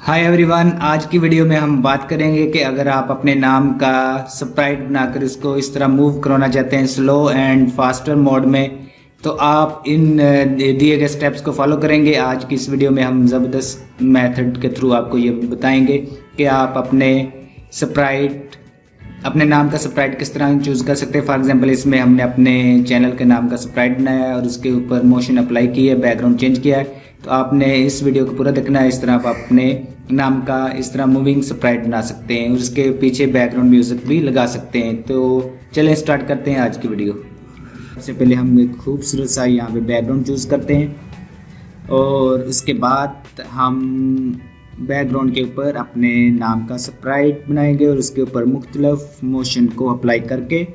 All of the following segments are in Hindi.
हाय एवरीवन, आज की वीडियो में हम बात करेंगे कि अगर आप अपने नाम का स्प्राइट बनाकर इसको इस तरह मूव करवाना चाहते हैं स्लो एंड फास्टर मोड में, तो आप इन दिए गए स्टेप्स को फॉलो करेंगे। आज की इस वीडियो में हम ज़बरदस्त मेथड के थ्रू आपको ये बताएंगे कि आप अपने नाम का स्प्राइट किस तरह चूज़ कर सकते हैं। फॉर एग्जांपल, इसमें हमने अपने चैनल के नाम का स्प्राइट बनाया है और उसके ऊपर मोशन अप्लाई की है, बैकग्राउंड चेंज किया है। तो आपने इस वीडियो को पूरा देखना है। इस तरह आप अपने नाम का इस तरह मूविंग स्प्राइट बना सकते हैं और उसके पीछे बैकग्राउंड म्यूजिक भी लगा सकते हैं। तो चलें स्टार्ट करते हैं आज की वीडियो। सबसे पहले हम एक खूबसूरत सा यहाँ पे बैकग्राउंड चूज़ करते हैं और उसके बाद हम बैकग्राउंड के ऊपर अपने नाम का स्प्राइट बनाएंगे और उसके ऊपर मुख्तलिफ मोशन को अप्लाई करके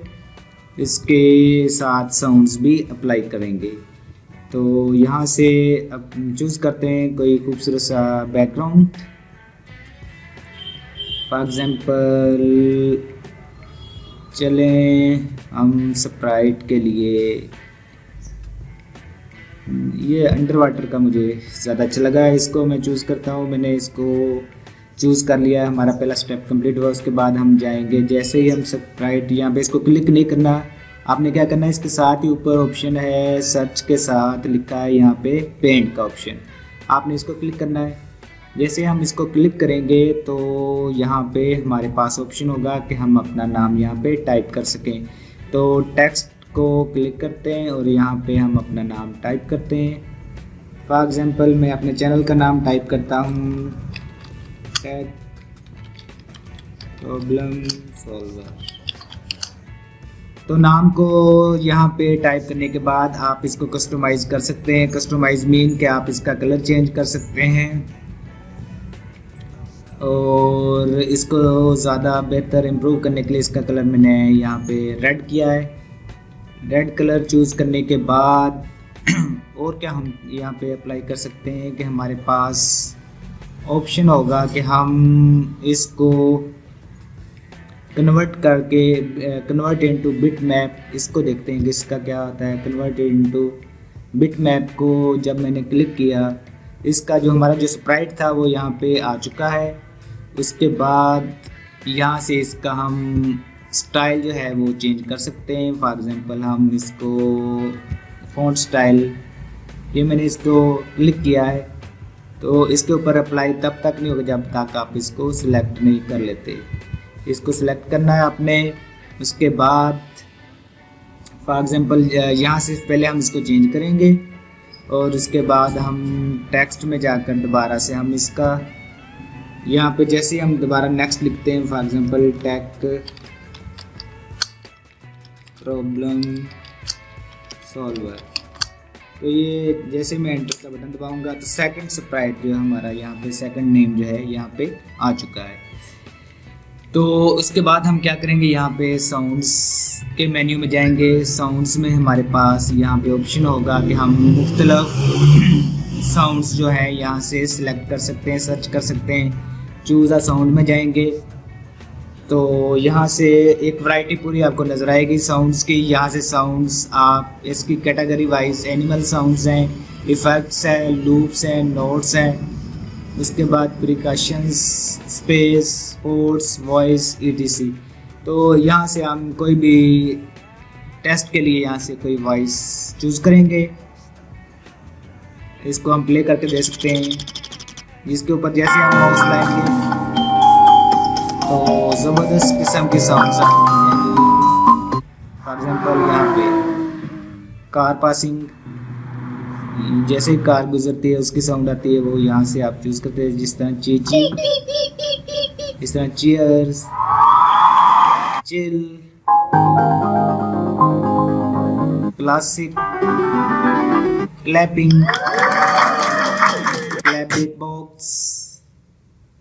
इसके साथ साउंड्स भी अप्लाई करेंगे। तो यहाँ से अब चूज़ करते हैं कोई खूबसूरत सा बैकग्राउंड। फॉर एग्ज़ाम्पल चलें हम स्प्राइट के लिए ये अंडर वाटर का मुझे ज़्यादा अच्छा लगा है, इसको मैं चूज़ करता हूँ। मैंने इसको चूज़ कर लिया, हमारा पहला स्टेप कंप्लीट हुआ। उसके बाद हम जाएंगे, जैसे ही हम स्प्राइट यहाँ पे इसको क्लिक नहीं करना, आपने क्या करना है, इसके साथ ही ऊपर ऑप्शन है सर्च के साथ लिखा है यहाँ पे पेंट का ऑप्शन, आपने इसको क्लिक करना है। जैसे हम इसको क्लिक करेंगे तो यहाँ पे हमारे पास ऑप्शन होगा कि हम अपना नाम यहाँ पे टाइप कर सकें। तो टेक्स्ट को क्लिक करते हैं और यहाँ पे हम अपना नाम टाइप करते हैं। फॉर एग्जांपल मैं अपने चैनल का नाम टाइप करता हूँ, टेक प्रॉब्लम सॉल्वर। तो नाम को यहाँ पे टाइप करने के बाद आप इसको कस्टमाइज़ कर सकते हैं। कस्टमाइज़ मीन कि आप इसका कलर चेंज कर सकते हैं और इसको ज़्यादा बेहतर इम्प्रूव करने के लिए इसका कलर मैंने यहाँ पे रेड किया है। रेड कलर चूज़ करने के बाद और क्या हम यहाँ पे अप्लाई कर सकते हैं कि हमारे पास ऑप्शन होगा कि हम इसको कन्वर्ट इनटू बिट मैप। इसको देखते हैं कि इसका क्या होता है। कन्वर्ट इनटू बिट मैप को जब मैंने क्लिक किया, इसका जो हमारा जो स्प्राइट था वो यहाँ पे आ चुका है। उसके बाद यहाँ से इसका हम स्टाइल जो है वो चेंज कर सकते हैं। फॉर एग्जांपल हम इसको फ़ॉन्ट स्टाइल, ये मैंने इसको क्लिक किया है, तो इसके ऊपर अप्लाई तब तक नहीं होगा जब तक आप इसको सिलेक्ट नहीं कर लेते। इसको सिलेक्ट करना है आपने। उसके बाद फॉर एग्जांपल यहाँ से पहले हम इसको चेंज करेंगे और उसके बाद हम टेक्स्ट में जाकर दोबारा से हम इसका यहाँ पे जैसे ही हम दोबारा नेक्स्ट लिखते हैं, for example take problem solver, तो ये जैसे मैं एंटर का बटन दबाऊंगा तो सेकंड स्प्राइट जो हमारा यहाँ पे सेकंड नेम जो है यहाँ पे आ चुका है। तो उसके बाद हम क्या करेंगे, यहाँ पे साउंड्स के मेन्यू में जाएंगे। साउंड्स में हमारे पास यहाँ पे ऑप्शन होगा कि हम मुख्तलिफ साउंड्स जो है यहाँ से सिलेक्ट कर सकते हैं, सर्च कर सकते हैं। चूज़ अ साउंड में जाएंगे तो यहाँ से एक वैरायटी पूरी आपको नज़र आएगी साउंड्स की। यहाँ से साउंड्स आप इसकी कैटेगरी वाइज एनिमल साउंड्स हैं, इफ़ेक्ट्स हैं, लूप्स हैं, नोट्स हैं, उसके बाद precautions, space, sports, voice, etc। तो यहाँ से हम कोई भी टेस्ट के लिए यहाँ से कोई वॉइस चूज़ करेंगे, इसको हम प्ले करके दे सकते हैं। जिसके ऊपर जैसे हम माउस लाएंगे तो ज़बरदस्त किस्म की साउंड्स आएंगी। फॉर एग्जांपल यहाँ पे कार पासिंग, जैसे कार गुजरती है उसकी साउंड आती है, वो यहाँ से आप चूज़ करते हैं। जिस तरह चीची, इस तरह cheers, chill, classic, clapping, clap beat box.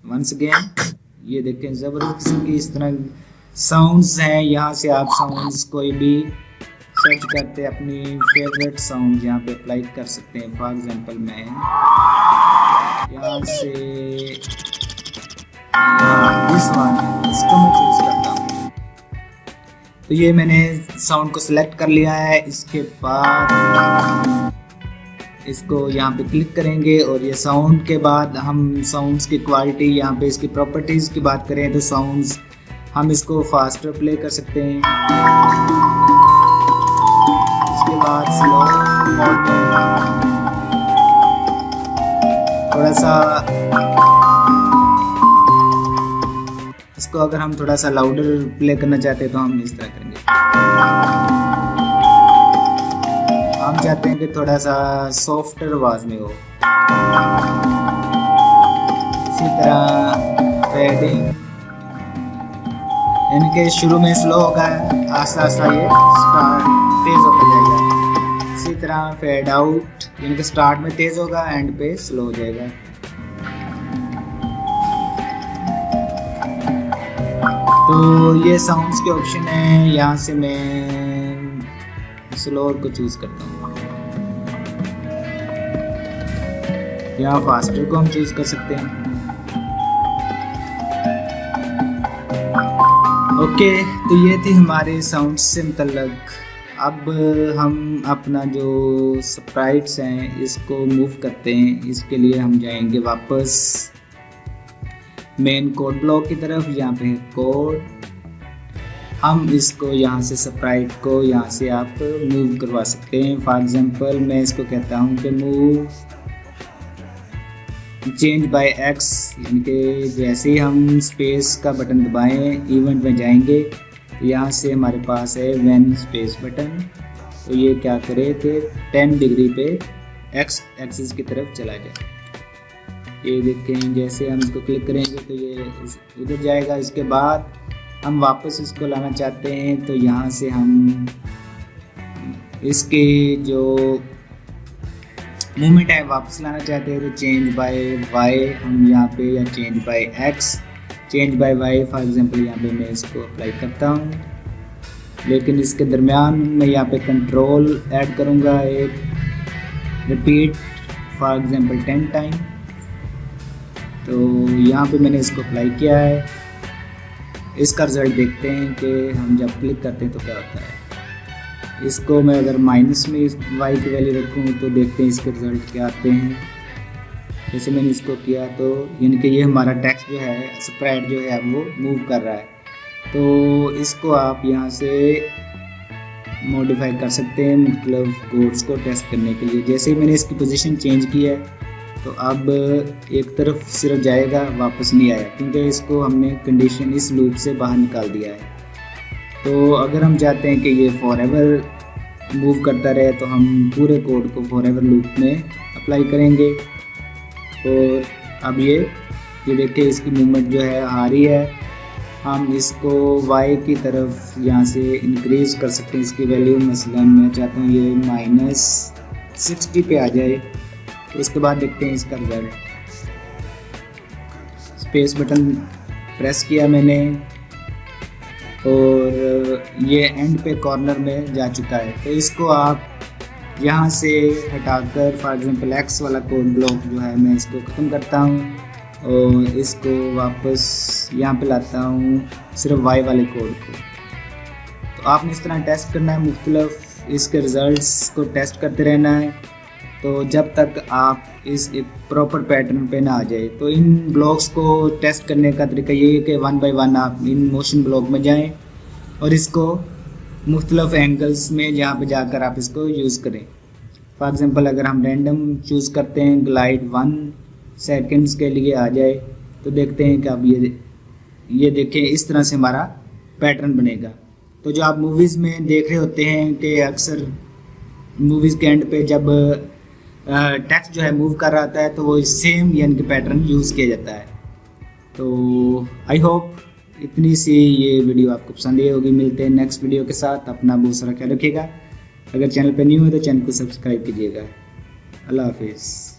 Once again ये देखें ज़बरदस्त किस्म की इस तरह साउंड्स हैं। यहाँ से आप साउंड्स कोई भी सर्च करते अपनी फेवरेट साउंड यहाँ पे अप्लाई कर सकते हैं। फॉर एग्जांपल मैं यहाँ से दिस वन इसको मैं चूज़ करता हूँ। तो ये मैंने साउंड को सिलेक्ट कर लिया है। इसके बाद इसको यहाँ पे क्लिक करेंगे और ये साउंड के बाद हम साउंड्स की क्वालिटी, यहाँ पे इसकी प्रॉपर्टीज़ की बात करें तो साउंड्स हम इसको फास्टर प्ले कर सकते हैं, इसके बाद स्लो मोड थोड़ा सा, इसको अगर हम थोड़ा सा लाउडर प्ले करना चाहते हैं तो हम इस तरह करेंगे। हम चाहते हैं कि थोड़ा सा सॉफ्टर आवाज में हो। इसी तरह फेडिंग, इनके शुरू में स्लो होगा, आस्ता आस्ता ये स्टार्ट तेज होता जाएगा। इसी तरह फेड आउट, इनके स्टार्ट में तेज होगा, एंड पे स्लो हो जाएगा। तो ये साउंड्स के ऑप्शन है, यहाँ से मैं स्लोअर को चूज करता हूँ, यहाँ फास्टर को हम चूज कर सकते हैं। ओके, तो ये थी हमारे साउंड से मुतल्लक। अब हम अपना जो स्प्राइट्स हैं इसको मूव करते हैं। इसके लिए हम जाएंगे वापस मेन कोड ब्लॉक की तरफ, यहाँ पे कोड, हम इसको यहाँ से स्प्राइट को यहाँ से आप मूव करवा सकते हैं। फॉर एग्जांपल मैं इसको कहता हूँ कि मूव चेंज बाय एक्स, यानी कि जैसे ही हम स्पेस का बटन दबाएं इवेंट में जाएंगे, यहाँ से हमारे पास है व्हेन स्पेस बटन, तो ये क्या करे कि 10 डिग्री पे एक्स एक्सिस की तरफ चला जाए। ये देखें, जैसे हम इसको क्लिक करेंगे तो ये उधर जाएगा। इसके बाद हम वापस इसको लाना चाहते हैं तो यहाँ से हम इसकी जो मूवमेंट है वापस लाना चाहते हैं तो चेंज बाय वाई हम यहाँ पे, या change by x, change by y for example यहाँ पे मैं इसको अप्लाई करता हूँ, लेकिन इसके दरमियान मैं यहाँ पे कंट्रोल ऐड करूँगा, एक रिपीट फॉर एग्जांपल 10 टाइम। तो यहाँ पे मैंने इसको अप्लाई किया है। इसका रिज़ल्ट देखते हैं कि हम जब क्लिक करते हैं तो क्या होता है। इसको मैं अगर माइनस में इस वाई की वैल्यू रखूँ तो देखते हैं इसके रिज़ल्ट क्या आते हैं। जैसे मैंने इसको किया तो यानी कि ये हमारा टेक्स्ट जो है, स्प्राइट जो है वो मूव कर रहा है। तो इसको आप यहाँ से मॉडिफाई कर सकते हैं मतलब कोड्स को टेस्ट करने के लिए। जैसे ही मैंने इसकी पोजीशन चेंज की है तो अब एक तरफ सिर्फ जाएगा, वापस नहीं आया, क्योंकि इसको हमने कंडीशन इस लूप से बाहर निकाल दिया है। तो अगर हम चाहते हैं कि ये फॉरएवर मूव करता रहे तो हम पूरे कोड को फॉरएवर लूप में अप्लाई करेंगे। और अब ये देखिए इसकी मूवमेंट जो है आ रही है। हम इसको y की तरफ यहाँ से इंक्रीज कर सकते हैं इसकी वैल्यू। मसलन मैं चाहता हूँ ये -60 पे आ जाए। इसके बाद देखते हैं इसका रिजल्ट। स्पेस बटन प्रेस किया मैंने और ये एंड पे कॉर्नर में जा चुका है। तो इसको आप यहाँ से हटाकर फॉर एग्जांपल एक्स वाला कोड ब्लॉक जो है मैं इसको ख़त्म करता हूँ और इसको वापस यहाँ पे लाता हूँ सिर्फ वाई वाले कोड को। तो आपने इस तरह टेस्ट करना है, मुख्तलिफ इसके रिज़ल्ट्स को टेस्ट करते रहना है। तो जब तक आप इस एक प्रॉपर पैटर्न पे ना आ जाए। तो इन ब्लॉक्स को टेस्ट करने का तरीका ये है कि 1 बाय 1 आप इन मोशन ब्लॉक में जाएं और इसको मुख्तलिफ एंगल्स में जहाँ पे जाकर आप इसको यूज़ करें। फॉर एग्जांपल अगर हम रैंडम चूज़ करते हैं, ग्लाइड 1 सेकेंड्स के लिए आ जाए, तो देखते हैं कि अब ये देखें इस तरह से हमारा पैटर्न बनेगा। तो जो आप मूवीज़ में देख रहे होते हैं कि अक्सर मूवीज़ के एंड पे जब टेक्स्ट जो है मूव कर रहा होता है तो वो सेम यानी कि पैटर्न यूज़ किया जाता है। तो आई होप इतनी सी ये वीडियो आपको पसंद आई होगी। मिलते हैं नेक्स्ट वीडियो के साथ। अपना बहुत सारा ख्याल रखिएगा। अगर चैनल पर न्यू है तो चैनल को सब्सक्राइब कीजिएगा। अल्लाह हाफिज़।